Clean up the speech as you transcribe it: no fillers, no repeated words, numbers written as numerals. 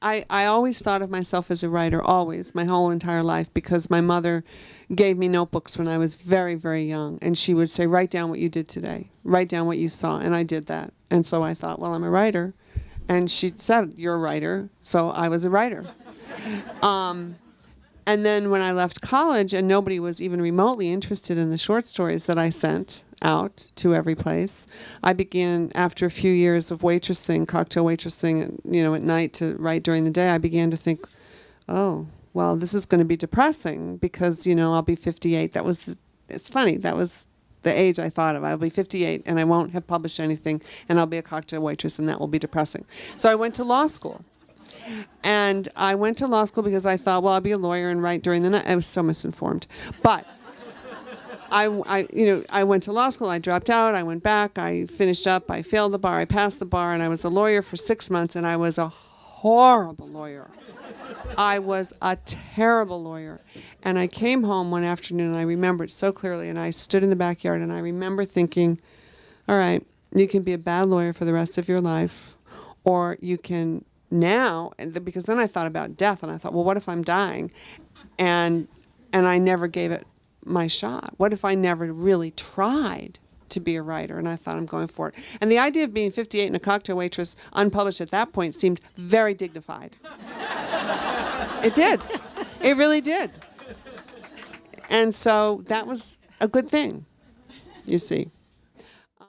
I always thought of myself as a writer, always, my whole entire life, because my mother gave me notebooks when I was very, very young. And she would say, write down what you did today. Write down what you saw. And I did that. And so I thought, well, I'm a writer. And she said, you're a writer. So I was a writer. And then when I left college and nobody was even remotely interested in the short stories that I sent out to every place, I began, after a few years of waitressing, cocktail waitressing, at night to write during the day, I began to think, oh, well, this is going to be depressing because, I'll be 58. It's funny, that was the age I thought of. I'll be 58 and I won't have published anything and I'll be a cocktail waitress and that will be depressing. So I went to law school. And I went to law school because I thought, well, I'll be a lawyer and write during the night. I was so misinformed. But I went to law school. I dropped out. I went back. I finished up. I failed the bar. I passed the bar. And I was a lawyer for 6 months. And I was a horrible lawyer. I was a terrible lawyer. And I came home one afternoon, and I remember it so clearly. And I stood in the backyard, and I remember thinking, all right, you can be a bad lawyer for the rest of your life, or you can now, because then I thought about death, and I thought, well, what if I'm dying? And I never gave it my shot. What if I never really tried to be a writer? And I thought, I'm going for it. And the idea of being 58 and a cocktail waitress, unpublished at that point, seemed very dignified. It did. It really did. And so that was a good thing, you see.